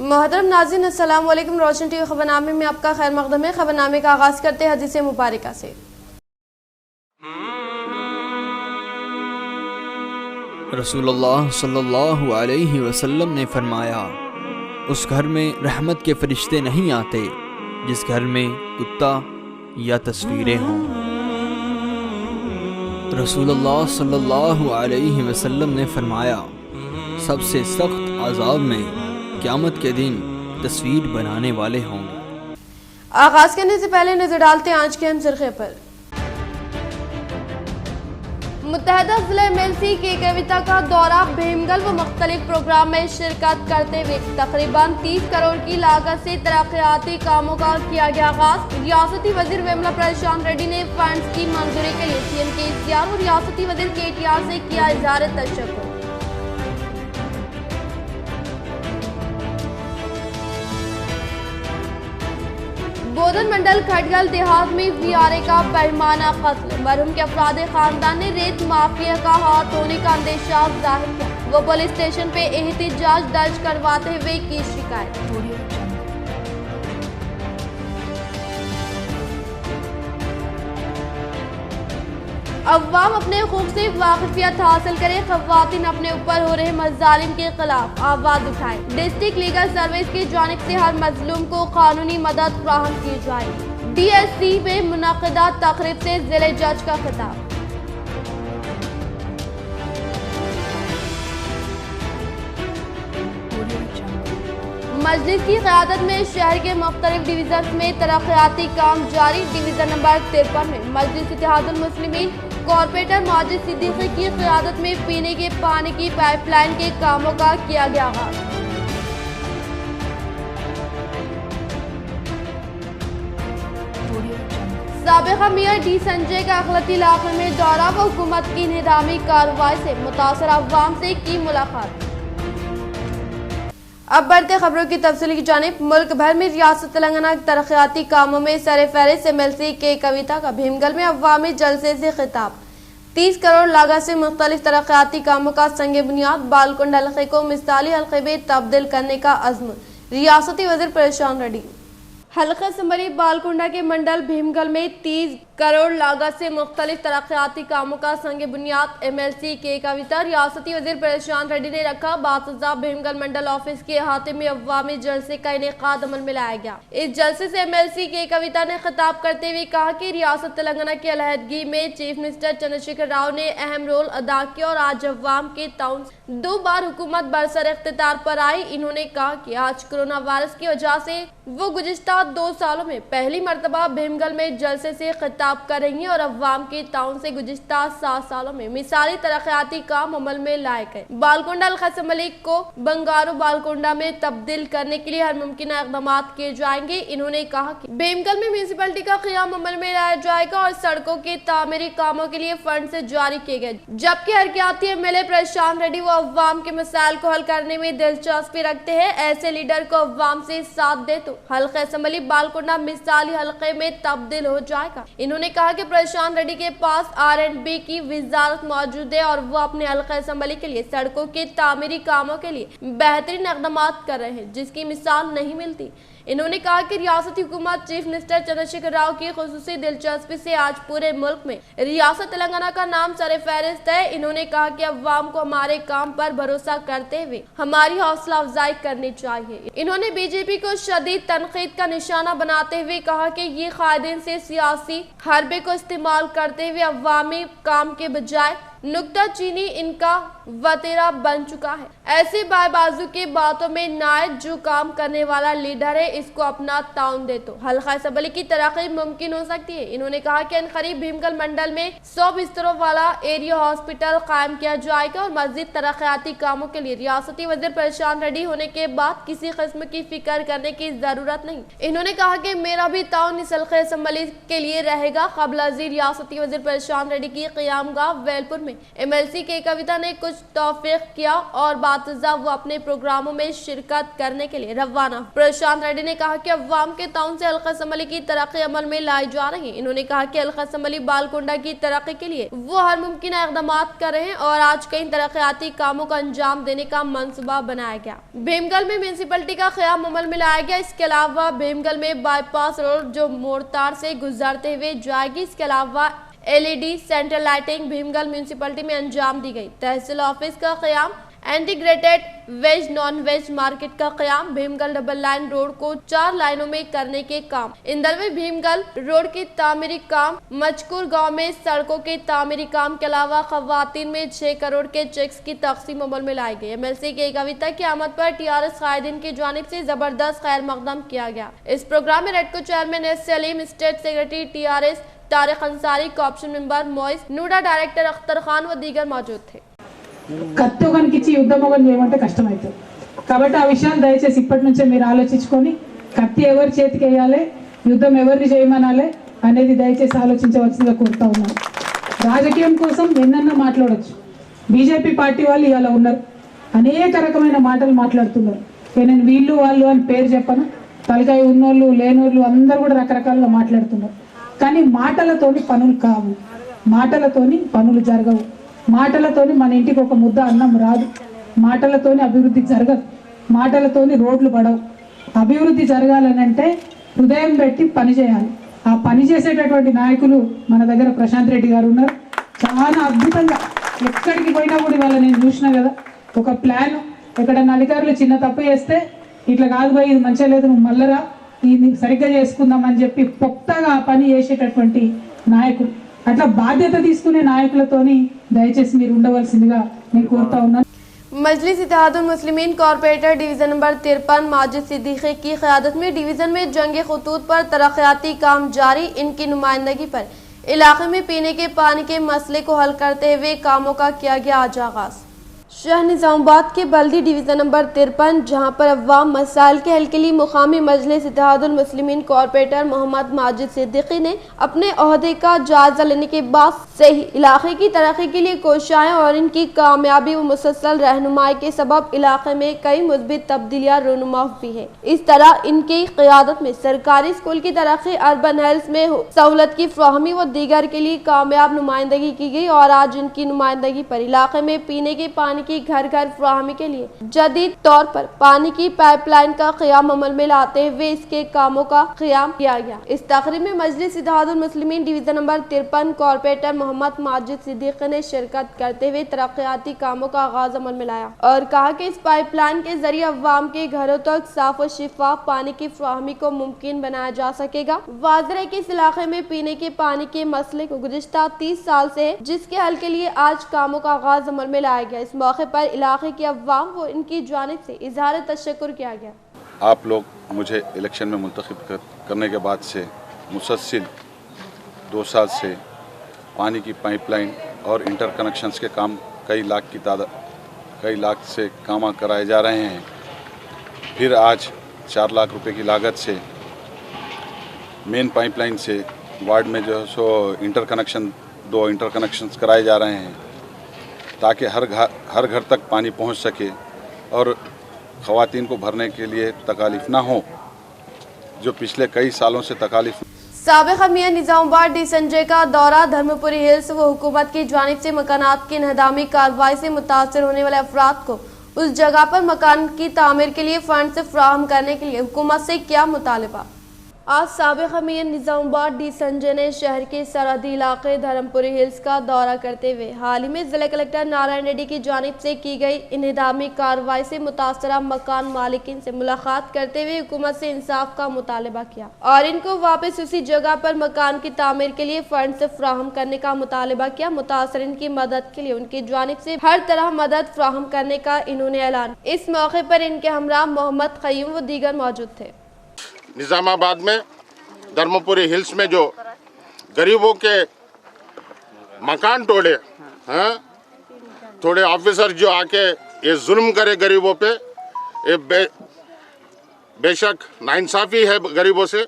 محترم ناظرین السلام علیکم۔ روشن ٹی وی خبرنامے میں آپ کا خیر مقدم ہے۔ خبرنامے کا آغاز کرتے ہیں حدیث مبارکہ سے۔ رسول اللہ صلی اللہ علیہ وسلم نے فرمایا، اس گھر میں رحمت کے فرشتے نہیں آتے جس گھر میں کتا یا تصویریں ہوں۔ رسول اللہ صلی اللہ علیہ وسلم نے فرمایا، سب سے سخت عذاب میں قیامت کے دن تصویر بنانے والے ہوں گے۔ آغاز کرنے سے پہلے نظر ڈالتے ہیں آج کے اہم سرخے پر۔ متحدہ ضلع MLC کے کویتا کا دورہ بھیمگل و مختلف پروگرام میں شرکت کرتے ہوئے تقریباً 30 کروڑ کی لاگت سے ترقیاتی کاموں کا کیا گیا آغاز۔ ریاستی وزیر ویملا پرشانت ریڈی نے فنڈز کی منظوری کے لیے CM KCR اور ریاستی وزیر KTR سے کیا اظہار تشکر۔ بودن منڈل کھٹگل دیہات میں VRA کا بہیمانہ قتل، مرحوم کے افراد خاندان نے ریت مافیا کا ہاتھ ہونے کا اندیشہ ظاہر کیا۔ وہ پولیس اسٹیشن پہ احتجاج درج کرواتے ہوئے کی شکایت۔ عوام اپنے حقوق سے واقفیت حاصل کریں، خواتین اپنے اوپر ہو رہے مظالم کے خلاف آواز اٹھائیں۔ ڈسٹرکٹ لیگل سروس کی جانب سے ہر مظلوم کو قانونی مدد فراہم کی جائے۔ DSC میں منعقدہ تقریب سے ضلع جج کا خطاب۔ مجلس کی قیادت میں شہر کے مختلف ڈویژنز میں ترقیاتی کام جاری۔ ڈویژن نمبر 53 میں مجلس اتحاد المسلمین کارپوریٹر ماجد صدیقی کی قیادت میں پینے کے پانی کی پائپ لائن کے کاموں کا کیا گیا آغاز۔ سابقہ میئر ڈی سنجے کا اقلیتی علاقے میں دورہ و حکومت کی انہدامی کارروائی سے متاثرہ عوام سے کی ملاقات۔ اب بڑھتے خبروں کی تفصیل کی جانب۔ ملک بھر میں ریاست تلنگانہ کے ترقیاتی کاموں میں سر فہرست MLC کے کویتا کا بھیمگل میں عوامی جلسے سے خطاب۔ 30 کروڑ لاگت سے مختلف ترقیاتی کاموں کا سنگ بنیاد، بالکنڈ حلقے کو مثالی حلقے میں تبدیل کرنے کا عزم، ریاستی وزیر پرشانت ریڈی۔ حلقہ اسمبلی بالکنڈہ کے منڈل بھیمگل میں 30 کروڑ لاگت سے مختلف ترقیاتی کاموں کا سنگ بنیاد MLC کے کویتا ریاستی وزیر پرشانت ریڈی نے رکھا۔ باسزا بھیمگل منڈل آفس کے احاطے میں عوامی جلسے کا انعقاد عمل میں لایا گیا۔ اس جلسے سے MLC کے کویتا نے خطاب کرتے ہوئے کہا کہ ریاست تلنگانہ کی علیحدگی میں چیف منسٹر چندرشیکھر راؤ نے اہم رول ادا کیا اور آج عوام کے تعاون سے 2 بار حکومت برسر اختیار پر آئی۔ انہوں نے کہا کہ آج کورونا وائرس کی وجہ سے وہ گزشتہ 2 سالوں میں پہلی مرتبہ بھیمگل میں جلسے سے خطاب کر رہی ہیں اور عوام کے تعاون سے گزشتہ 7 سالوں میں مثالی ترقیاتی کام عمل میں لائے گئے۔ بالکنڈہ حلقہ اسمبلی کو بنگارو بالکنڈہ میں تبدیل کرنے کے لیے ہر ممکنہ اقدامات کیے جائیں گے۔ انہوں نے کہا کہ بھیمگل میں میونسپلٹی کا قیام عمل میں لایا جائے گا اور سڑکوں کے تعمیری کاموں کے لیے فنڈ سے جاری کیے گئے، جبکہ حرکیاتی MLA پرشانت ریڈی وہ عوام کے مسائل کو حل کرنے میں دلچسپی رکھتے ہیں۔ ایسے لیڈر کو عوام سے ساتھ دے تو حلقہ اسمبلی بالکنڈہ مثالی حلقے میں تبدیل ہو جائے گا۔ انہوں نے کہا کہ پرشانت ریڈی کے پاس R&B کی وزارت موجود ہے اور وہ اپنے حلقہ اسمبلی کے لیے سڑکوں کے تعمیری کاموں کے لیے بہترین اقدامات کر رہے ہیں، جس کی مثال نہیں ملتی۔ انہوں نے کہا کہ ریاستی حکومت چیف منسٹر چندرشیکھر راؤ کی خصوصی دلچسپی سے آج پورے ملک میں ریاست تلنگانہ کا نام سر فہرست ہے۔ انہوں نے کہا کہ عوام کو ہمارے کام پر بھروسہ کرتے ہوئے ہماری حوصلہ افزائی کرنی چاہیے۔ انہوں نے BJP کو شدید تنقید کا نشانہ بناتے ہوئے کہا کہ یہ قائدین سے سیاسی حربے کو استعمال کرتے ہوئے عوامی کام کے بجائے نکتہ چینی ان کا وتیرہ بن چکا ہے۔ ایسے بائیں بازو کے باتوں میں نائے جو کام کرنے والا لیڈر ہے، اس کو اپنا تعاون دے تو حلقہ اسمبلی کی ترقی ممکن ہو سکتی ہے۔ انہوں نے کہا کہ عنقریب بھیمگل منڈل میں 100 بستروں والا ایریا ہاسپٹل قائم کیا جائے گا اور مزید ترقیاتی کاموں کے لیے ریاستی وزیر پرشانت ریڈی ہونے کے بعد کسی قسم کی فکر کرنے کی ضرورت نہیں۔ انہوں نے کہا کہ میرا بھی تعاون اس حلقہ اسمبلی کے لیے رہے گا۔ قبل ازیں ریاستی وزیر پرشانت ریڈی کی قیام گاہ ویلپور میں MLC کے کویتا نے کچھ کچھ توفیق کیا اور بعد وہ اپنے پروگراموں میں شرکت کرنے کے لیے روانہ. پرشانت ریڈی نے کہا کہ عوام کے تعاون سے حلقہ اسمبلی کی ترقی عمل میں لائی جا رہی ہے. انہوں نے کہا کہ حلقہ اسمبلی بالکنڈہ کی ترقی کے لیے وہ ہر ممکنہ اقدامات کر رہے ہیں اور آج کئی ترقیاتی کاموں کا انجام دینے کا منصوبہ بنایا گیا. بھیمگل میں میونسپلٹی کا قیام عمل میں لایا گیا. اس کے علاوہ بھیمگل میں بائی پاس روڈ جو مورتار سے گزرتے ہوئے جائے گی. اس کے علاوہ LED سینٹرل لائٹنگ بھیمگل میونسپلٹی میں انجام دی گئی. تحصیل آفس کا قیام, integrated veg non veg market کا قیام, بھیمگل ڈبل لائن روڈ کو 4 لائنوں میں کرنے کے کام, اندلوی بھیمگل روڈ کی تعمیری کام, مچکور گاؤں میں سڑکوں کے تعمیری کام کے علاوہ خواتین میں 6 کروڑ کے چیکس کی تقسیم عمل میں لائی گئی. MLC کے کویتا کی آمد پر TRS قائدین کی جانب سے زبردست خیر مقدم کیا گیا. اس پروگرام میں REDCO chairman S Saleem, state secretary TRS Tariq Ansari, co-option member Moiz, NUDA director Akhtar Khan و دیگر موجود تھے. కత్తి ఒకరికి యుద్ధం ఒకటి చేయమంటే కష్టమవుతుంది కాబట్టి ఆ విషయాలు దయచేసి ఇప్పటి నుంచే మీరు ఆలోచించుకొని కత్తి ఎవరి చేతికి వేయాలి, యుద్ధం ఎవరిని చేయమనాలి అనేది దయచేసి ఆలోచించవలసిందిగా కోరుతా ఉన్నాను. రాజకీయం కోసం ఎన్నన్నా మాట్లాడొచ్చు. బీజేపీ పార్టీ వాళ్ళు ఇవాళ ఉన్నారు, అనేక రకమైన మాటలు మాట్లాడుతున్నారు. నేను వీళ్ళు వాళ్ళు అని పేరు చెప్పను, తలకాయ ఉన్నోళ్ళు లేనోళ్ళు అందరూ కూడా రకరకాలుగా మాట్లాడుతున్నారు. కానీ మాటలతోని పనులు కావు, మాటలతోని పనులు జరగవు, మాటలతోని మన ఇంటికి ఒక ముద్ద అన్నం రాదు, మాటలతోని అభివృద్ధి జరగదు, మాటలతోని రోడ్లు పడవు. అభివృద్ధి జరగాలనంటే హృదయం పెట్టి పని చేయాలి. ఆ పని చేసేటటువంటి నాయకులు మన దగ్గర ప్రశాంత్ రెడ్డి గారు ఉన్నారు. చాలా అద్భుతంగా ఎక్కడికి పోయినా కూడా ఇవాళ నేను చూసినా కదా, ఒక ప్లాన్. ఎక్కడన్నా అధికారులు చిన్న తప్పు చేస్తే ఇట్లా కాదు పోయి ఇది మంచిగా లేదు, నువ్వు మళ్ళరా ఇది సరిగ్గా చేసుకుందామని చెప్పి పొక్తగా ఆ పని చేసేటటువంటి నాయకులు. అట్లా బాధ్యత తీసుకునే నాయకులతోని దయచేసి మీరు ఉండవలసిందిగా నేను కోరుతా ఉన్నాను. Majlis Ittehadul Muslimeen corporator division number 53 Majid Siddiqui की क़यादत में डिवीजन में जंग खतूत पर तरक्याती काम जारी. इनकी नुमाइंदगी पर इलाके में पीने के पानी के मसले को हल करते हुए कामों का किया गया आज आगाज. शहर निज़ामाबाद के बल्दी डिवीज़न नंबर 53 जहां पर अवाम मसाइल के हल के लिए मुकामी मजलिस इत्तेहादुल मुस्लिमीन कॉर्पोरेटर मोहम्मद माजिद सिद्दीकी ने अपने ओहदे का जायजा लेने के बाद से ही इलाके की तरक्की के लिए कोशिशें और इनकी कामयाबी व मुसलसल रहनुमाई के सबब इलाके में कई मुस्बित तब्दीलियाँ रूनुमा हुई है. इस तरह इनकी क़यादत में सरकारी स्कूल की तरक्की, अर्बन हेल्थ में सहूलत की फ्राहमी व दीगर के लिए कामयाब नुमाइंदगी की गई और आज इनकी नुमाइंदगी पर इलाके में पीने के पानी की घर घर फ्राहमी के लिए जदीद तौर पर पानी की पाइपलाइन का क़याम अमल में लाते हुए इसके कामों का क़याम किया गया. इस तकरीब में Majlis Ittehadul Muslimeen division number 53 corporator Mohammed Majid Siddiqui ने शिरकत करते हुए तरक्याती कामों का आगाज अमल में लाया और कहा कि इस पाइपलाइन के जरिए अवाम के घरों तक साफ और शिफाफ पानी की फ्राहमी को मुमकिन बनाया जा सकेगा. वाज़ेह है कि इस इलाके में पीने के पानी के मसले को गुज़िश्ता 30 साल से है, जिसके हल के लिए आज कामों का आगाज अमल में लाया गया. इस मौके पर इलाके के अवाम व इनकी जानिब से इजहार तशक्कुर किया गया. आप लोग मुझे इलेक्शन में मुंतखब करने के बाद से मुसलसल 2 साल से पानी की पाइपलाइन और इंटर कनेक्शंस के काम कई लाख से काम कराए जा रहे हैं. फिर आज 4 लाख रुपए की लागत से मेन पाइपलाइन से वार्ड में जो है सो दो इंटर कनेक्शंस कराए जा रहे हैं ताकि हर घर तक पानी पहुंच सके और ख़वातीन को भरने के लिए तकालीफ ना हो, जो पिछले कई सालों से तकालीफ. साबिक़ अमीर निज़ामाबाद डी संजय का दौरा. धर्मपुरी हिल्स व हुकूमत की जानिब से मकानात की इन्हदामी कार्रवाई से मुतासर होने वाले अफराद को उस जगह पर मकान की तामीर के लिए फंड से फ्राहम करने के लिए हुकूमत से क्या मुतालबा. आज साबिक़ अमीर निज़ामाबाद डी संजय ने शहर के सरहदी इलाके धर्मपुरी हिल्स का दौरा करते हुए हाल ही में ज़िला कलेक्टर नारायण रेड्डी की जानिब से की गई इन्हदामी कार्रवाई से मुतासरा मकान मालिकिन से मुलाकात करते हुए हुकूमत से इंसाफ का मुतालबा किया और इनको वापस उसी जगह पर मकान की तामीर के लिए फंड से फ्राहम करने का मुतालबा किया. मुतासरीन की मदद के लिए उनकी जानिब से हर तरह मदद फ्राहम करने का इन्होंने ऐलान. इस मौके पर इनके हमरा मोहम्मद क़य्यूम व दीगर मौजूद थे. निज़ामाबाद में धर्मपुरी हिल्स में जो गरीबों के मकान तोड़े हैं, थोड़े ऑफिसर जो आके ये जुल्म करे गरीबों पे, ये बेशक नाइंसाफ़ी है गरीबों से.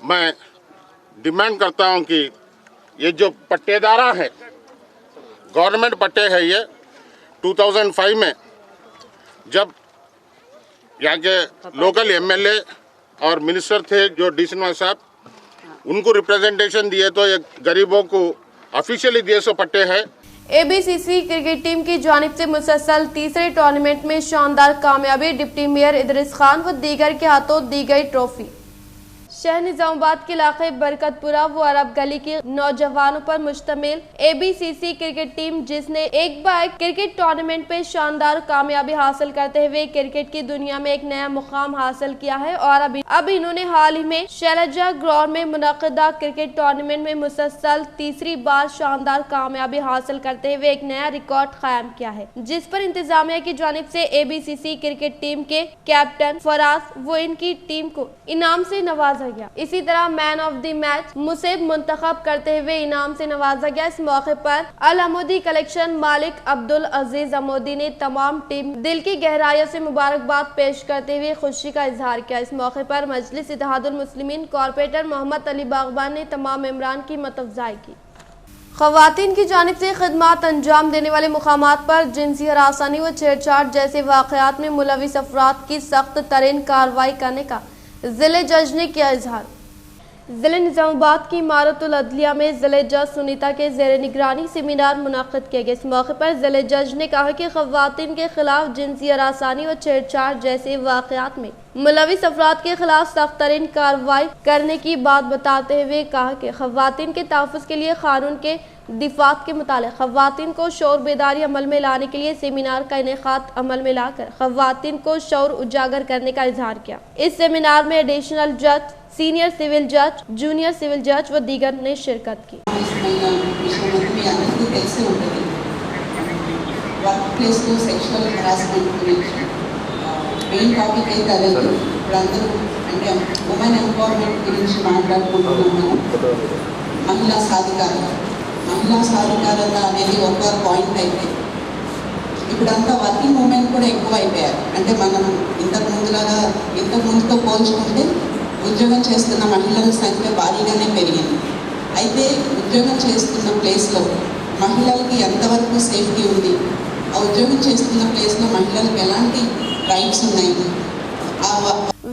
मैं डिमांड करता हूँ कि ये जो पट्टेदारा है, गवर्नमेंट पट्टे है, 2005 में जब यहाँ के लोकल एमएलए और मिनिस्टर थे जो डी सिन्हा साहब, उनको रिप्रेजेंटेशन दिए तो ये गरीबों को ऑफिशियली दिए सो पट्टे हैं। एबीसीसी क्रिकेट टीम की जानिब से मुसलसल तीसरे टूर्नामेंट में शानदार कामयाबी, डिप्टी मेयर इदरीस खान व दीगर के हाथों दी गई ट्रॉफी। शहर निजामाबाद के इलाके बरकतपुरा व अरब गली के नौजवानों पर मुश्तमिल एबीसीसी क्रिकेट टीम, जिसने एक बार क्रिकेट टूर्नामेंट में शानदार कामयाबी हासिल करते हुए क्रिकेट की दुनिया में एक नया मुकाम हासिल किया है और अब इन्होंने हाल ही में शैलजा ग्राउंड में मुनक़दा क्रिकेट टूर्नामेंट में मुसलसल तीसरी बार शानदार कामयाबी हासिल करते हुए एक नया रिकॉर्ड कायम किया है, जिस पर इंतजामिया की जानिब से एबीसीसी क्रिकेट टीम के कैप्टन फराज व इनकी टीम को इनाम से नवाजा गया। इसी तरह मैन ऑफ द मैच मुसेब मुंतखब करते हुए इनाम से नवाजा गया। इस मौके पर अल अमूदी कलेक्शन मालिक अब्दुल अजीज अमूदी ने तमाम टीम दिल की गहराइयों से मुबारकबाद पेश करते हुए खुशी का इजहार किया। इस मौके पर मजलिस इत्तेहादुल मुस्लिमीन कॉर्पोरेटर मोहम्मद अली बागबान ने तमाम मेंबरान की मतअफ़ज़ाई की। ख़वातीन की जानिब से खिदमात अंजाम देने वाले मुकामात पर जिनसी हरासानी व छेड़छाड़ जैसे वाक़यात में मुलविस अफराद की सख्त तरीन कार्रवाई करने का ज़िले जज ने किया इजहार। ज़िले निजामाबाद की इमारतुल अदलिया में ज़िले जज सुनीता के ज़ेर निगरानी सेमिनार मुनक़्क़िद किए गए। इस मौके पर ज़िले जज ने कहा कि ख़वातीन के खिलाफ जिनसी हरासानी व छेड़छाड़ जैसे वाक़यात में मुलविस अफराद के खिलाफ सख्त तरीन कार्रवाई करने की बात बताते हुए कहा कि ख़वातीन के तहफ़्फ़ुज़ के लिए क़ानून के दिफ़ात के मुतालिक ख़वातीन को शौर बेदारी अमल में लाने के लिए सेमिनार का इनेकाद अमल में लाकर ख़वातीन को शौर उजागर करने का इजहार किया। इस सेमिनार में एडिशनल जज, सीनियर सिविल जज, जूनियर सिविल जज व दीगर ने शिरकत की। మెయిన్ టాపిక్ అయితే అదే. ఇప్పుడు అందరూ అంటే ఉమెన్ ఎంపవర్మెంట్ గురించి మాట్లాడుకుంటున్నాము. మహిళా సాధికారత అనేది ఒక పాయింట్ అయితే ఇప్పుడంతా వర్కింగ్ ఉమెన్ కూడా ఎక్కువ అయిపోయారు. అంటే మనం ఇంతకు ముందుతో పోల్చుకుంటే ఉద్యోగం చేస్తున్న మహిళల సంఖ్య భారీగానే పెరిగింది. అయితే ఉద్యోగం చేస్తున్న ప్లేస్లో మహిళలకి ఎంతవరకు సేఫ్టీ ఉంది, ఆ ఉద్యోగం చేస్తున్న ప్లేస్లో మహిళలకు ఎలాంటి రైట్స్ ఉన్నాయి.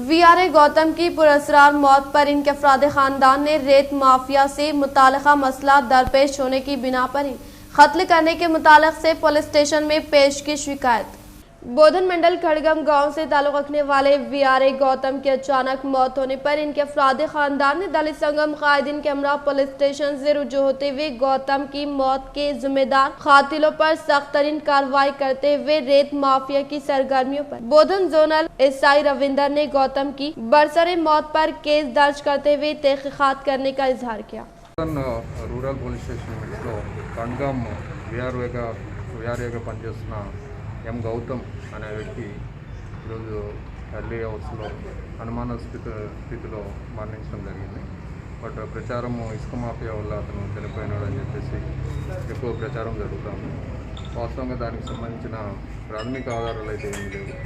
वीआरए गौतम की पुरस्कार मौत पर इनके अफराद खानदान ने रेत माफिया से मुतालिका मसला दरपेश होने की बिना पर ही कत्ल करने के मुतालिक से पुलिस स्टेशन में पेश की शिकायत। बोधन मंडल खड़गम गांव से ताल्लुक़ रखने वाले वीआरए गौतम की अचानक मौत होने पर इनके अफराद खानदान ने दलित संगम कायदीन के हमरा पुलिस स्टेशन से रुजू होते हुए गौतम की मौत के जिम्मेदार कातिलों पर सख्त तरीन कार्रवाई करते हुए रेत माफिया की सरगर्मियों पर बोधन जोनल एसआई रविंदर ने गौतम की बरसरे मौत पर केस दर्ज करते हुए तहकीकात करने का इजहार किया। रूरल पुलिस स्टेशन खड़गम वीआरఏగా పనిచేస్తున్న ఎం గౌతమ్ అనే వ్యక్తి ఈరోజు ఎర్లీ అవర్స్లో అనుమానాస్పద మరణించడం జరిగింది. బట్ ప్రచారం ఇసుక మాఫియా వల్ల అతను చనిపోయినాడని చెప్పేసి ఎక్కువ ప్రచారం జరుగుతుంది. వాస్తవంగా దానికి సంబంధించిన ప్రాథమిక ఆధారాలు అయితే ఏమీ లేవు.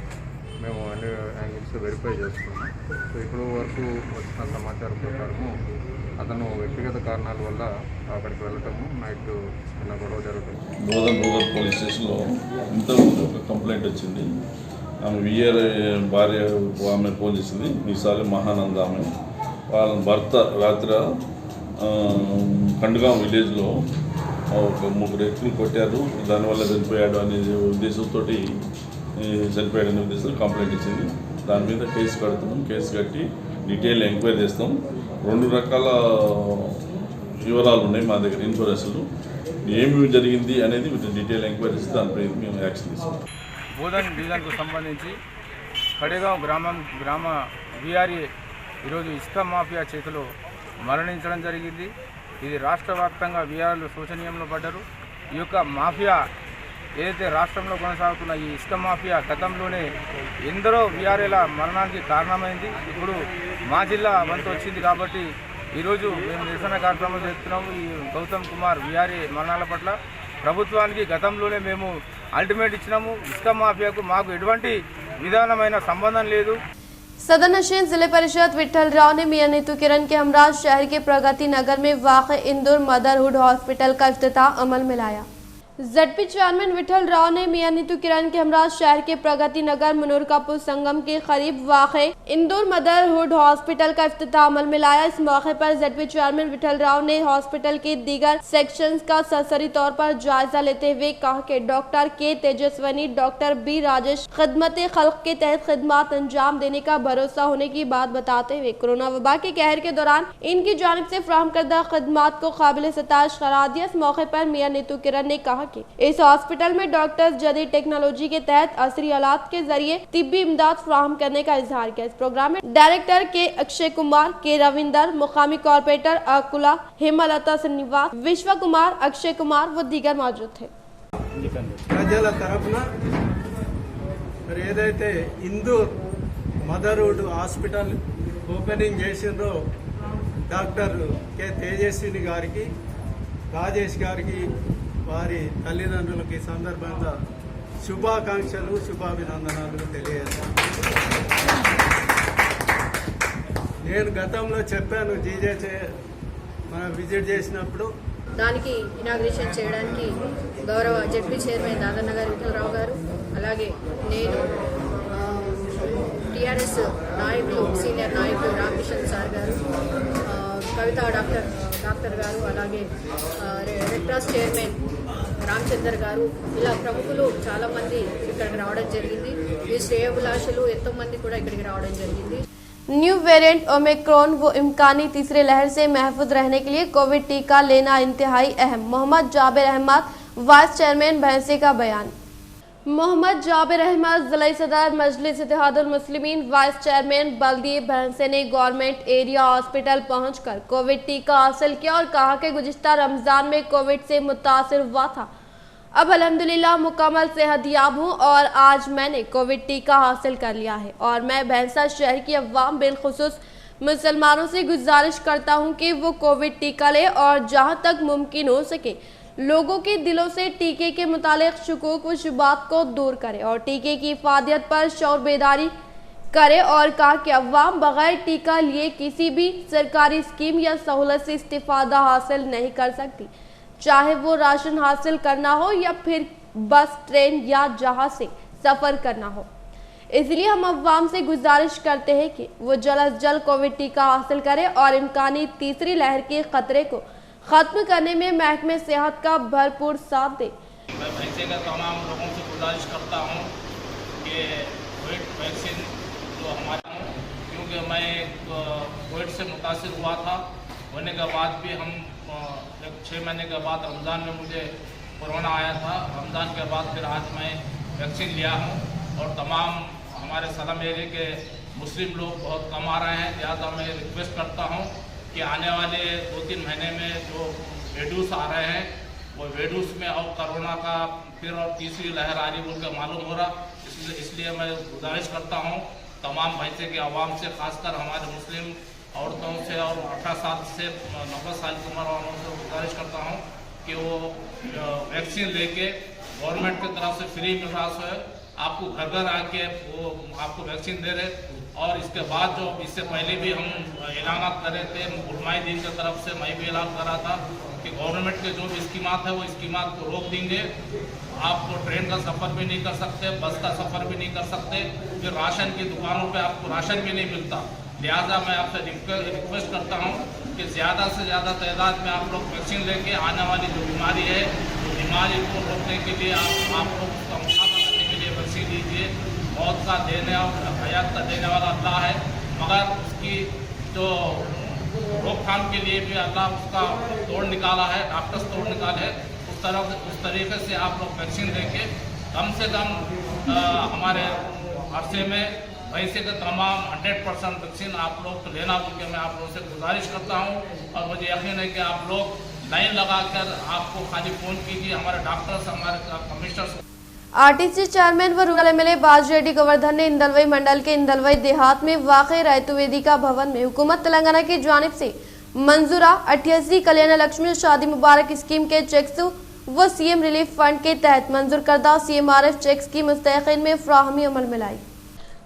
మేము అన్ని యాంగిల్స్ వెరిఫై చేస్తున్నాం. సో ఇప్పుడు వరకు వచ్చిన సమాచారం ప్రకారము అతను వ్యక్తిగత కారణాల వల్ల అక్కడికి వెళ్ళటము, నైట్ చిన్న గొడవ జరగటం. బోధన్ రూరల్ పోలీస్ స్టేషన్లో ఇంతకుముందు ఒక కంప్లైంట్ వచ్చింది. ఆమె విఆర్ఏ భార్య ఆమె ఫోన్ చేసింది. ఈసారి మహానంద ఆమె వాళ్ళ భర్త రాత్రి ఖండగాం విలేజ్లో ఒక 3 వ్యక్తులు కొట్టారు, దానివల్ల చనిపోయాడు అనే ఉద్దేశంతో చనిపోయాడనే ఉద్దేశంతో కంప్లైంట్ ఇచ్చింది. దాని మీద కేసు కడుతున్నాం. కేసు కట్టి డీటెయిల్ ఎంక్వైరీ చేస్తాం. 2 రకాల వివరాలు ఉన్నాయి మా దగ్గర, ఇన్ఫర్మేషన్లు ఏమి జరిగింది అనేది డీటెయిల్ ఎంక్వైరీ చేసి దానిపై మేము యాక్షన్ తీసుకుంటాం. బోధన్ డివిజన్కు సంబంధించి ఖడగాం గ్రామ వీఆర్ఏ ఈరోజు ఇసుక మాఫియా చేతిలో మరణించడం జరిగింది. ఇది రాష్ట్ర వ్యాప్తంగా వీఆర్ఏలు శోచనీయంలో పడ్డారు. ఈ యొక్క మాఫియా ఏదైతే రాష్ట్రంలో కొనసాగుతున్న ఈ ఇసుక మాఫియా గతంలోనే ఎందరో వీఆర్ఏల మరణానికి కారణమైంది. ఇప్పుడు మా జిల్లా వంతు వచ్చింది కాబట్టి ఈరోజు మేము నిరసన కార్యక్రమం చేస్తున్నాము. ఈ గౌతమ్ కుమార్ వీఆర్ఏ మరణాల పట్ల ప్రభుత్వానికి గతంలోనే మేము అల్టిమేట్ ఇచ్చినాము. ఇసుక మాఫియాకు మాకు ఎటువంటి విధానమైన సంబంధం లేదు. सदर नशीन जिले परिषद विठल राव ने मियां नीतू किरण के हमराज शहर के प्रगति नगर में वाक़ इंदौर मदरहुड हॉस्पिटल का इफ्तिताह अमल में लाया। ZP चेयरमैन विठल राव ने मियां नीतू किरण के हमरा शहर के प्रगति नगर मनोरकापुर संगम के करीब वाक़े इंदौर मदरहुड हॉस्पिटल का इफ्तिताह अमल में लाया। इस मौके पर ZP चेयरमैन विठल राव ने हॉस्पिटल के दीगर सेक्शंस का सरसरी तौर पर जायजा लेते हुए कहा कि डॉक्टर के तेजस्वनी, डॉक्टर बी राजेश खिदमत खल्क के तहत खिदमत अंजाम देने का भरोसा होने की बात बताते हुए कोरोना वबा के कहर के दौरान इनकी जानिब से फराहम करदा खिदमत को काबिल सताइश करार दिया। इस मौके पर मियां नीतू किरण ने कहा कि इस हॉस्पिटल में डॉक्टर्स जदीद टेक्नोलॉजी के तहत असरी आलात के जरिए तिब्बी इमदाद फराहम करने का इजहार किया। इस प्रोग्राम में डायरेक्टर के अक्षय कुमार, के रविंदर, मुकामी कॉर्पोरेटर अकुला, हेमलता श्रीनिवास, विश्व कुमार, अक्षय कुमार व दीगर मौजूद थे। ప్రజల తరపున మరి ఏదైతే ఇందూర్ మదర్హుడ్ హాస్పిటల్ ఓపెనింగ్ చేసిండ్రో డాక్టర్ కె తేజస్విని గారికి, రాజేష్ గారికి, వారి తల్లిదండ్రులకి సందర్భంగా శుభాకాంక్షలు, శుభాభినందనాలు తెలియజేస్తాను. నేను గతంలో చెప్పాను, జీజే మనం విజిట్ చేసినప్పుడు దానికి ఇనాగ్రేషన్ చేయడానికి గౌరవ జెడ్పీ చైర్మన్ దాదన్న గారు విఠలరావు గారు, అలాగే నేను టీఆర్ఎస్ నాయకులు, సీనియర్ నాయకులు రామకిషన్ సార్ గారు, కవిత డాక్టర్ గారు, అలాగే రెడ్ క్రాస్ చైర్మన్ రామచందర్ గారు, ఇలా ప్రముఖులు చాలామంది ఇక్కడికి రావడం జరిగింది. ఈ శ్రేయోభిలాషులు ఎంతోమంది కూడా ఇక్కడికి రావడం జరిగింది. न्यू वेरिएंट ओमिक्रॉन व इम्कानी तीसरे लहर से महफूज रहने के लिए कोविड टीका लेना इंतहाई अहम। मोहम्मद जाबिर अहमद, वाइस चेयरमैन भैंसे का बयान। मोहम्मद जाबिर अहमद, जिला सदर मजलिस इत्तेहादुल मुस्लिमीन, वाइस चेयरमैन बल्दिया भैंसे ने गवर्नमेंट एरिया हॉस्पिटल पहुंचकर कोविड टीका हासिल किया और कहा कि गुज़िश्ता रमज़ान में कोविड से मुतासिर हुआ था, अब अल्हम्दुलिल्लाह मुकम्मल सेहतयाब हूँ और आज मैंने कोविड टीका हासिल कर लिया है और मैं भैंसा शहर की अवाम बिलखुसूस मुसलमानों से गुजारिश करता हूँ कि वो कोविड टीका ले और जहाँ तक मुमकिन हो सके लोगों के दिलों से टीके के मुतालिक शुकूक व शुबात को दूर करे और टीके की इफादियत पर शौर बेदारी करे और कहा कि अवाम बगैर टीका लिए किसी भी सरकारी स्कीम या सहूलत से इस्तिफादा हासिल नहीं कर सकती, चाहे वो राशन हासिल करना हो या फिर बस, ट्रेन या जहाज से सफ़र करना हो। इसलिए हम अवाम से गुजारिश करते हैं कि वो जल्द अज जल्द कोविड टीका हासिल करें और इम्कानी तीसरी लहर के ख़तरे को ख़त्म करने में महकमे सेहत का भरपूर साथ दें। मैं भैंसे का तमाम लोगों से गुजारिश करता हूँ कि कोविड वैक्सीन जो हमारा हूँ, क्योंकि मैं कोविड से मुतासिर हुआ था, होने के बाद भी हम 6 महीने के बाद रमज़ान में मुझे कोरोना आया था। रमज़ान के बाद फिर आज मैं वैक्सीन लिया हूँ और तमाम हमारे सलम एरिया के मुस्लिम लोग बहुत कम आ रहे हैं, लिहाजा मैं रिक्वेस्ट करता हूँ कि आने वाले 2-3 महीने में जो वेडूस आ रहे हैं वो वेडूस में अब कोरोना का फिर और तीसरी लहर आ रही बोल के मालूम हो रहा, इसलिए मैं गुजारिश करता हूँ तमाम भैंसे के आवाम से, खासकर हमारे मुस्लिम औरतों से और 18 साल से 90 साल की उम्र वालों से गुजारिश करता हूँ कि वो वैक्सीन लेके गवर्नमेंट की तरफ से फ्री में है, आपको घर घर आके वो आपको वैक्सीन दे रहे। और इसके बाद जो इससे पहले भी हम ऐलान कर रहे थे, उलमाए दीन की तरफ से मैं भी ऐलान कर रहा था कि गवर्नमेंट के जो भी स्कीमात है वो स्कीमात को रोक देंगे, आपको ट्रेन का सफ़र भी नहीं कर सकते, बस का सफ़र भी नहीं कर सकते, फिर राशन की दुकानों पे आपको राशन भी नहीं मिलता। लिहाजा मैं आपसे रिक्वेस्ट करता हूँ कि ज़्यादा से ज़्यादा तादाद में आप लोग वैक्सीन लेके आने वाली जो बीमारी है, तो बीमारी को रोकने के लिए आप लोग उसका मुकाबला करने के लिए वैक्सीन लीजिए। मौत का देने और हयात का देने वाला अल्लाह है, मगर उसकी जो रोकथाम के लिए भी अल्लाह उसका तोड़ निकाला है, डॉक्टर्स तोड़ निकाले है। उस तरीके से आप लोग वैक्सीन लेके कम से कम हमारे अरसे में वैसे के तमाम 100% वैक्सीन आप लोग तो लेना, क्योंकि मैं आप लोगों से गुजारिश करता हूँ और मुझे यकीन है कि आप लोग लाइन लगाकर आपको खाली फ़ोन कीजिए, हमारे डॉक्टर्स, हमारे कमिश्नर्स। आरटीसी चेयरमैन व रूरल एमएलए बाज रेड्डी गोवर्धन ने इंदलवई मंडल के इंदलवई देहात में वाक़ रैतु वेदिका भवन में हुकूमत तेलंगाना की जानिब से मंजूरा 88 कल्याण लक्ष्मी शादी मुबारक स्कीम के चेक्स व सीएम रिलीफ फंड के तहत मंजूर करदा CMRF चेक्स की मुस्तहक़ीन में फ्राहमी अमल में लाई।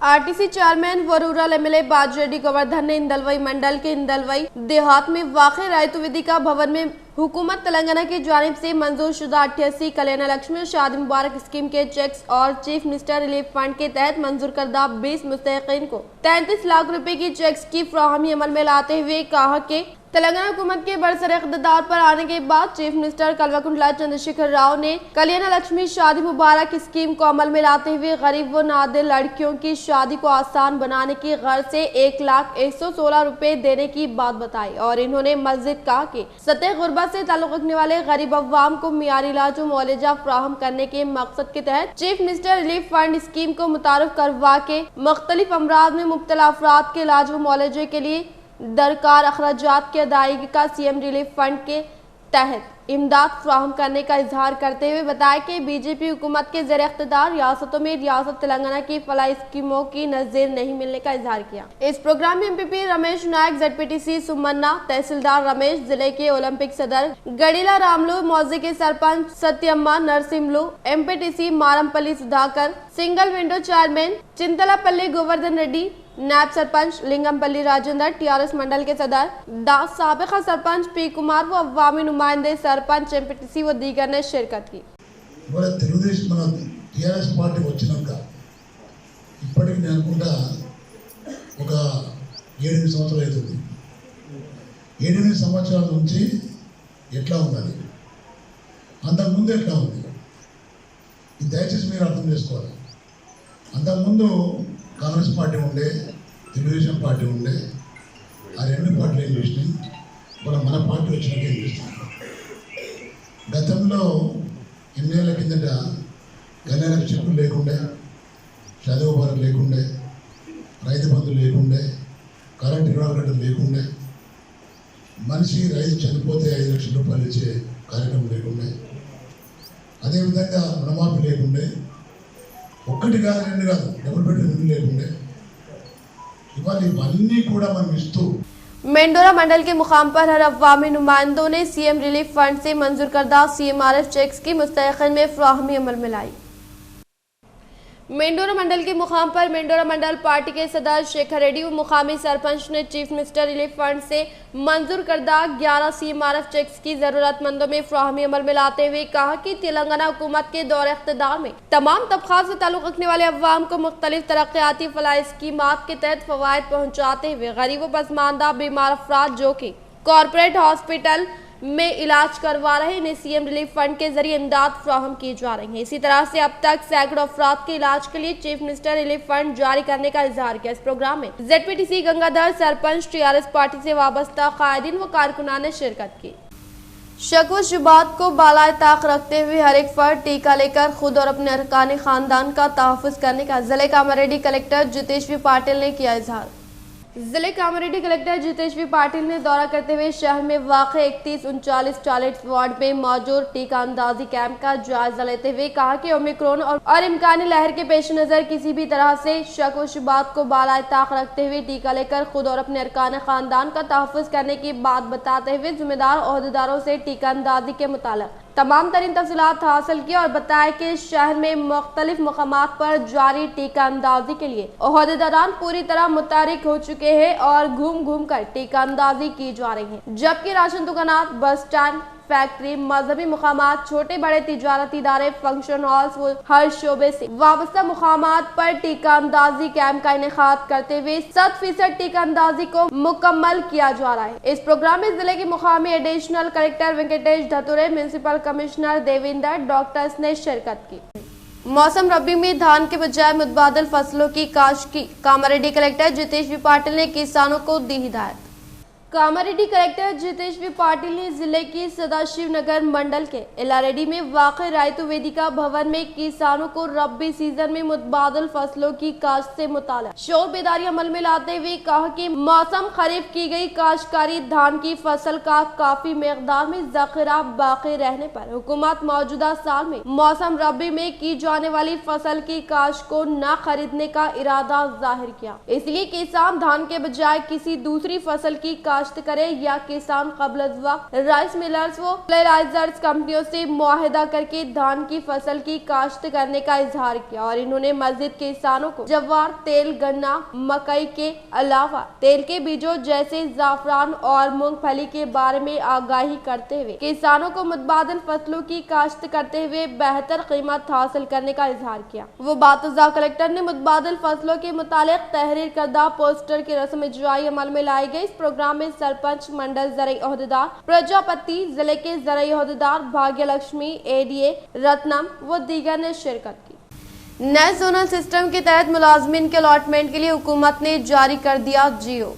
आरटीसी चेयरमैन व रूरल एमएलए बाज रेड्डी गोवर्धन ने इंदलवई मंडल के इंदलवई देहात में वाक़ रैतु वेदिका भवन में हुकूमत तेलंगाना की जानिब से मंजूर शुदा 88 कल्याण लक्ष्मी शादी मुबारक स्कीम के चेक्स और चीफ मिनिस्टर रिलीफ फंड के तहत मंजूर करदा 20 मुस्तहिकीन को 33 लाख रुपए की चेक्स की फराहमी अमल में लाते हुए कहा कि तेलंगाना हुकूमत के बरसर इक़्तिदार पर आने के बाद चीफ मिनिस्टर कल्वकुंटला चंद्रशेखर राव ने कल्याण लक्ष्मी शादी मुबारक स्कीम को अमल में लाते हुए गरीब व नादिर लड़कियों की शादी को आसान बनाने की गर्ज से 1,116 रुपए देने की बात बताई और इन्होंने मज़ीद कहा कि सतह गुर्बत से ताल्लुक़ रखने वाले गरीब अवाम को मियारी इलाज व मुआवजा फराहम करने के मकसद के तहत chief minister relief fund scheme को मुतारफ करवा के मुख्तलिफ अमराज में मुब्तला अफराद के इलाज व मुआवजे के लिए दरकार अखराजात की अदायगी का सीएम रिलीफ फंड के तहत इमदाद फराहम करने का इजहार करते हुए बताया कि बीजेपी हुकूमत के ज़ेर इख्तिदार रियासतों में रियासत तेलंगाना की फलाही स्कीमों की नज़ीर नहीं मिलने का इजहार किया। इस प्रोग्राम में एमपीपी रमेश नायक, ZPTC सुमन्ना, तहसीलदार रमेश, जिले के ओलंपिक सदर गड़ीला रामलू, मौजे के sarpanch Satyamma Narsimlu, MPTC Marampally Sudhakar, single window chairman Chintalapally Govardhan Reddy, नायब सरपंच लिंगमपल्ली राजेंद्र, TRS मंडल के सदर दास, साबिका सरपंच P कुमार व अवामी नुमाइंदे सरपंच MPTC व दीगर ने शिरकत की। TRS పార్టీ వచ్చినాక ఇప్పటికి నేను అనుకుంటా ఒక 7 సంవత్సరాలు అవుతుంది. 7 సంవత్సరాల నుంచి ఎట్లా ఉన్నది, అంతకుముందు ఎట్లా ఉంది, ఇది దయచేసి మీరు అర్థం చేసుకోవాలి. అంతకుముందు కాంగ్రెస్ పార్టీ ఉండే, తెలుగుదేశం పార్టీ ఉండే, ఆ రెండు పార్టీలు ఏం చేసినాయి, మన పార్టీ వచ్చినాక ఏం చేస్తున్నాం. గతంలో ఎన్నేళ్ల కిందట కళ్యాణ చెక్కులు లేకుండే, చదువు భారం లేకుండే, రైతు బంధు లేకుండే, కరెంట్ ఇవ్వగలటం లేకుండే, మనిషి రైతు చనిపోతే 5 లక్షల రూపాయలు ఇచ్చే కార్యక్రమం లేకుండే, అదేవిధంగా రుణమాఫీ లేకుండే, ఒక్కటి కాదు రెండు కాదు డబుల్ బెడ్రూమ్ ఇల్లు లేకుండే. ఇవాళ ఇవన్నీ కూడా మనం ఇస్తూ मेंडोरा मंडल के मुकाम पर हर अवामी नुमाइंदों ने सीएम रिलीफ फंड से मंजूर करदा CMRF चेक्स की मुस्तहिकीन में फराहमी अमल में लाई। मेंडोरा मंडल के मुकाम पर मेंडोरा मंडल पार्टी के सदर शेखर रेड्डी व मुकामी सरपंच ने चीफ मिनिस्टर रिलीफ फंड से मंजूर करदा 11 CMRF चेक्स की जरूरतमंदों में फराहमी अमल में लाते हुए कहा कि तेलंगाना हुकूमत के दौर इख्तिदार में तमाम तबकात से ताल्लुक़ रखने वाले अवाम को मुख्तलिफ तरक्याती फलाही स्कीमात के तहत फवायद पहुँचाते हुए गरीब व पसमानदा बीमार अफराद जो कि कॉरपोरेट हॉस्पिटल में इलाज करवा रहे, इन्हें सीएम रिलीफ फंड के जरिए इमदाद फराहम की जा रही है। इसी तरह से अब तक सैकड़ों अफराद के इलाज के लिए चीफ मिनिस्टर रिलीफ फंड जारी करने का इजहार किया। इस प्रोग्राम में ZPTC Gangadhar, sarpanch, TRS party से वाबस्ता कायदीन व कारकुनान ने शिरकत की। शक व शुबात को बालाए ताक रखते हुए हर एक फर्द टीका लेकर खुद और अपने अरकान खानदान का तहफ़्फ़ुज़ करने का जिले कामारेड्डी कलेक्टर जितेश V पाटिल ने किया इजहार। जिले कामारेड्डी कलेक्टर जितेश V पाटिल ने दौरा करते हुए शहर में वाक़ 3139 टॉयलेट वार्ड में मौजूद टीका अंदाजी कैंप का जायजा लेते हुए कहा कि ओमिक्रॉन और इम्कानी लहर के पेश नज़र किसी भी तरह से शक व शुबात को बालाए ताक रखते हुए टीका लेकर खुद और अपने अरकान खानदान का तहफ़्फ़ुज़ करने की बात बताते हुए जिम्मेदार ओहदेदारों से टीका अंदाजी के मुतालिक तमाम तरीन तफसीलात हासिल की और बताया कि शहर में मुख्तलिफ मकामात पर जारी टीका अंदाजी के लिए ओहदेदारान पूरी तरह मुतहरिक हो चुके हैं और घूम घूम कर टीका अंदाजी की जा रही है, जबकि राशन दुकानात, बस स्टैंड, फैक्ट्री, मजहबी मुकामात, छोटे बड़े तिजारती इदारे, फंक्शन हॉल्स व हर शोबे से वाबस्ता मुकामात पर टीका अंदाजी कैंप का इनेकाद करते हुए 100% टीका अंदाजी को मुकम्मल किया जा रहा है। इस प्रोग्राम में जिले के मुकामी additional collector Venkatesh Dhature, municipal commissioner Devender, doctors ने शिरकत की। मौसम रबी में धान के बजाय मुतबादल फसलों की काश्त की कामारेड्डी कलेक्टर जितेश V पाटिल ने किसानों को दी हिदायत। कामारेड्डी कलेक्टर जितेश V पाटिल ने जिले की सदाशिव नगर मंडल के इलारेड्डी में वाक़े रायतु वेदिका भवन में किसानों को रबी सीजन में मुतबादल फसलों की काश्त से मुताल्लिक़ शोर बेदारी अमल में लाते हुए कहा कि मौसम खरीफ की गई काश्तकारी धान की फसल का काफी मकदार में ज़ख़ीरा बाकी रहने पर हुकूमत मौजूदा साल में मौसम रबी में की जाने वाली फसल की काश्त को न खरीदने का इरादा जाहिर किया। इसलिए किसान धान के बजाय किसी दूसरी फसल की काश्त काश्त करे या किसान कबल वक्त राइस मिलर्स व फर्टिलाइजर्स कंपनियों से मुआहदा करके धान की फसल की काश्त करने का इजहार किया और इन्होंने मस्जिद के किसानों को जवार, तेल, गन्ना, मकई के अलावा तेल के बीजों जैसे जाफरान और मूंगफली के बारे में आगाही करते हुए किसानों को मुतबादिल फसलों की काश्त करते हुए बेहतर कीमत हासिल करने का इजहार किया। वो बातजा कलेक्टर ने मुतबादिल फसलों के मुतालिक तहरीर करदा पोस्टर की रस्म इजराई अमल में लाई गई। इस प्रोग्राम में सरपंच, मंडल ज़राई ओहदेदार, प्रजापति, जिले के ज़राई ओहदेदार, भाग्य लक्ष्मी, ADA, रत्नम व दीगर ने शिरकत की। नए जोनल सिस्टम के तहत मुलाजमीन के अलॉटमेंट के लिए हुकूमत ने जारी कर दिया जियो।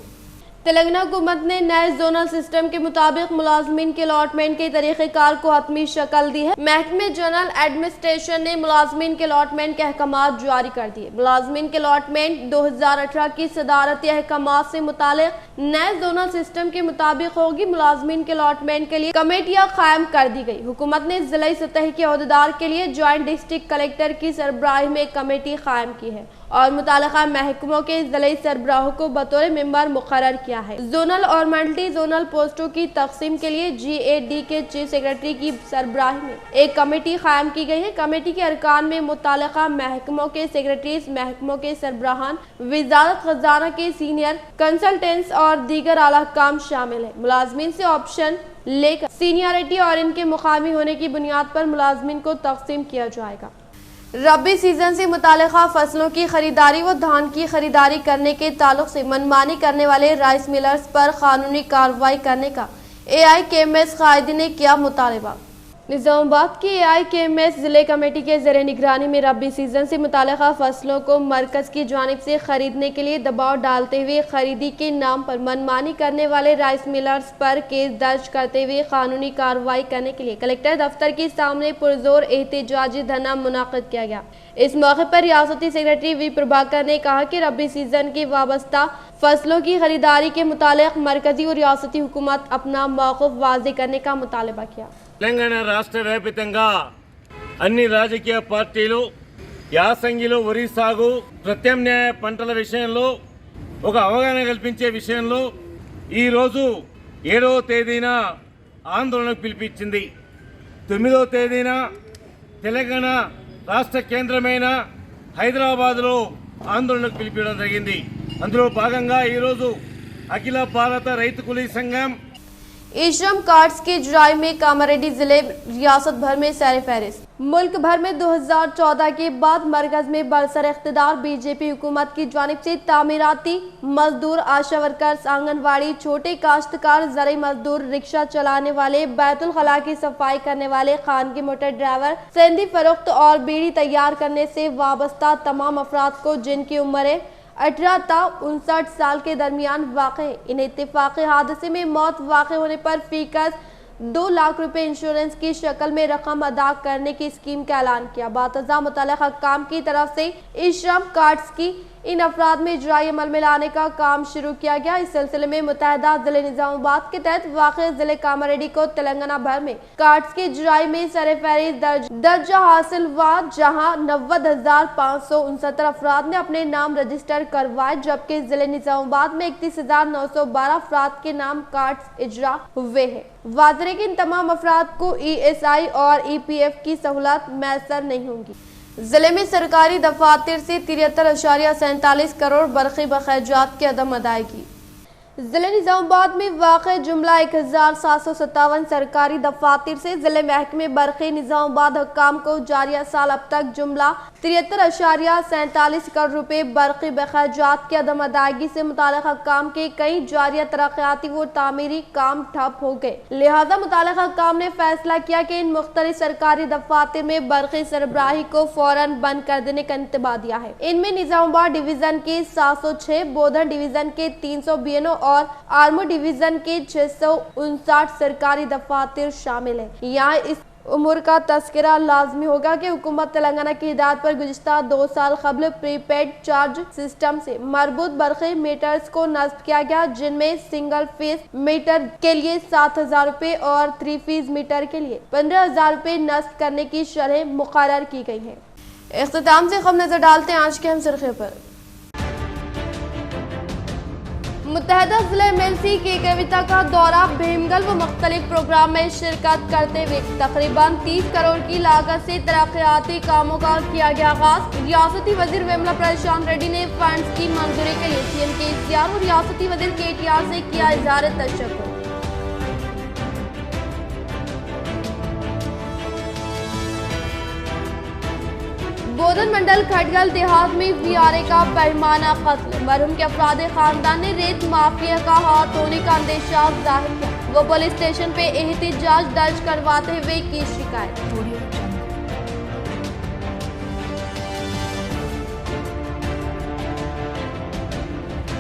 तेलंगाना हुकूमत ने नए जोनल सिस्टम के मुताबिक मुलाजमीन के अलॉटमेंट के तरीक़ेकार को हतमी शक्ल दी है। महकमे जनरल एडमिनिस्ट्रेशन ने मुलाजमीन के अलॉटमेंट के अहकामात जारी कर दिए। मुलाजमीन के अलॉटमेंट 2018 की सदारती अहकामात से मुतालिक नए जोनल सिस्टम के मुताबिक होगी। मुलाजमीन के अलॉटमेंट के लिए कमेटियां कायम कर दी गई। हुकूमत ने जिला सतह के अहदेदार के लिए ज्वाइंट डिस्ट्रिक्ट कलेक्टर की सरबराही में एक कमेटी कायम की है और मुतालिका महकमों के जिले सरबराहों को बतौर मेंबर मुकर्रर किया है। जोनल और मल्टी जोनल पोस्टों की तकसीम के लिए GAD के चीफ सेक्रेटरी की सरबराही में एक कमेटी कायम की गई है। कमेटी के अरकान में मुतालिका महकमों के सेक्रेटरीज, महकमों के सरबराहान, वजारत खजाना के सीनियर कंसल्टेंट्स और दीगर आला काम शामिल है। मुलाजमीन से ऑप्शन लेकर सीनियरिटी और इनके मुकामी होने की बुनियाद पर मुलाजमीन को तकसीम किया जाएगा। रबी सीजन से मुतालिका फसलों की खरीदारी व धान की खरीदारी करने के ताल्लुक से मनमानी करने वाले राइस मिलर्स पर कानूनी कार्रवाई करने का AIKMS कायदे ने किया मुतालबा। निजामाबाद की AIKMS जिले कमेटी के ज़रिए निगरानी में रबी सीजन से मुतालिका फसलों को मरकज की जानिब से खरीदने के लिए दबाव डालते हुए खरीदी के नाम पर मनमानी करने वाले राइस मिलर्स पर केस दर्ज करते हुए कानूनी कार्रवाई करने के लिए कलेक्टर दफ्तर के सामने पुरजोर एहतजाजी धरना मुनाकिद किया गया। इस मौके पर रियासती सेक्रेटरी V प्रभाकर ने कहा कि रबी सीजन की वाबस्ता फसलों की खरीदारी के मुतालिक मरकजी और रियासती हुकूमत अपना मौक़िफ़ वाज़ेह करने का मुतालबा किया। తెలంగాణ రాష్ట్ర వ్యాప్తంగా అన్ని రాజకీయ పార్టీలు యాసంగిలో వరి సాగు ప్రత్యామ్నాయ పంటల విషయంలో ఒక అవగాహన కల్పించే విషయంలో ఈరోజు 7వ తేదీన ఆందోళనకు పిలిపించింది। 9వ తేదీన తెలంగాణ రాష్ట్ర కేంద్రమైన హైదరాబాద్లో ఆందోళనకు పిలిపించడం జరిగింది। అందులో భాగంగా ఈరోజు అఖిల భారత రైతు కూలీ సంఘం ई-श्रम कार्ड्स की इजराई में कामारेड्डी जिले रियासत भर में सैर फहरिस्त। मुल्क भर में 2014 के बाद मरकज में बरसर इख्तिदार बीजेपी हुकूमत की जानिब से तामीराती मजदूर, आशा वर्कर्स, आंगनवाड़ी, छोटे काश्तकार, ज़राई मजदूर, रिक्शा चलाने वाले, बैतुल खला की सफाई करने वाले, खानगी मोटर ड्राइवर, सेंधी फरोख्त और बीड़ी तैयार करने से वाबस्ता तमाम अफराद को जिनकी उम्र 18 ता 59 साल के दरमियान वाक़े इन इत्तेफाक़ी हादसे में मौत वाक़े होने पर फीकस 2 लाख रुपए इंश्योरेंस की शक्ल में रकम अदा करने की स्कीम का ऐलान किया। बातज़ा मुतल्लिक़ा काम की तरफ से ई-श्रम कार्ड्स की इन अफराद में इजराई अमल में लाने का काम शुरू किया गया। इस सिलसिले में मुत्तहिदा जिले निजामाबाद के तहत वाक़े जिले कामारेड्डी को तेलंगाना भर में कार्ड्स की इजराई में सरफहरिस्त दर्जा हासिल हुआ, जहां 90,569 अफराद ने अपने नाम रजिस्टर करवाए, जबकि जिले निजामाबाद में 31,912 अफराद के नाम कार्ड्स इजरा हुए हैं। वादरे के इन तमाम अफराद को ESI और EPF की सहूलत मैसर नहीं होंगी। जिले में सरकारी दफातर से 73.47 करोड़ बरक़ी बखराजात की अदम अदायगी। जिले निजामाबाद में वाक़े जुमला 1757 सरकारी दफातर से जिले महकमे बरक़ी निजामाबाद हुक्काम को जारिया साल अब तक जुमला 73.47 करोड़ रुपए बरक़ी बखराजात की अदम अदायगी से मुताल्लिक़ काम के कई जारिया तरक्याती व तामीरी काम ठप हो गए। लिहाजा मुताल्लिक़ काम ने फैसला किया कि इन मुख्तलिफ सरकारी दफातर में बरक़ी सरबराही को फौरन बंद कर देने का इंतबा दिया है। इनमें निजामाबाद डिवीजन के 706, बोधर डिवीजन के 392 और आर्मू डिवीजन के 659 सरकारी दफातर शामिल है। यहाँ इस उम्र का तस्करा लाजमी होगा कि हुकूमत तेलंगाना की हिदायत पर गुज़िश्ता 2 साल कबल प्रीपेड चार्ज सिस्टम से मरबूत बरक़ी मीटर्स को नस्ब किया गया, जिनमें सिंगल फेस मीटर के लिए 7,000 रुपए और 3 फेस मीटर के लिए 15,000 रुपए नस्ब करने की शरह मुकर्रर की गई है। इख्तिताम से हम नजर डालते हैं आज के हम सुर्खियों पर। मुत्तहदा जिला MLC के कविता का दौरा भीमगल व मुख्तलिफ प्रोग्राम में शिरकत करते हुए तकरीबन 30 करोड़ की लागत से तरक्याती कामों का किया गया आगाज। रियासती वजीर वेमुला प्रशांत रेड्डी ने फंड्स की मंजूरी के लिए CM KCR और रियासती वजीर KTR से किया इज़हार तशक्कुर। बोधन मंडल खटगल देहात में VRA का बेईमाना कत्ल। मरहूम के अफराद खानदान ने रेत माफिया का हाथ होने का अंदेशा जाहिर किया। वो पुलिस स्टेशन पे एहतिजाज दर्ज करवाते हुए की शिकायत।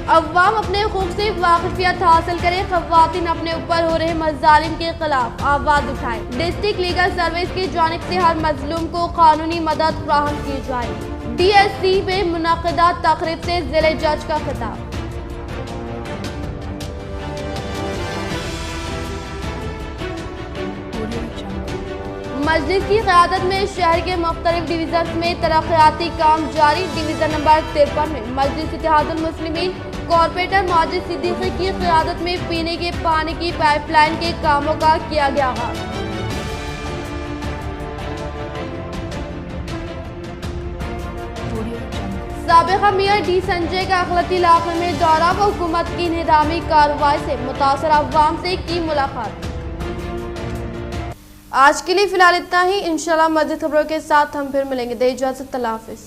अवाम अपने हकूक से वाकिफियत हासिल करें, खवातीन अपने ऊपर हो रहे मजालिम के खिलाफ आवाज उठाएं। डिस्ट्रिक्ट लीगल सर्विस की जानिब से हर मजलूम को कानूनी मदद फराहम की जाए। DSC में मुनक़िदा तकरीब से जिले जज का खिताब। मजलिस की क़यादत में शहर के मुख्तलिफ डिवीजन में तरक्याती काम जारी। डिवीजन नंबर 53 में मजलिस इत्तेहादुल मुस्लिमीन कॉर्पोरेटर माजिद सिद्दीकी की क़यादत में पीने के पानी की पाइपलाइन के कामों का किया गया आगाज। साबिक़ा मेयर D संजय का अखिलती इलाके में दौरा व हुकूमत की निज़ामी कार्रवाई से मुतासर अवाम से की मुलाकात। आज के लिए फिलहाल इतना ही। इंशाल्लाह मज़ीद खबरों के साथ हम फिर मिलेंगे। दे इजाज़त, अल्लाह हाफ़िज़।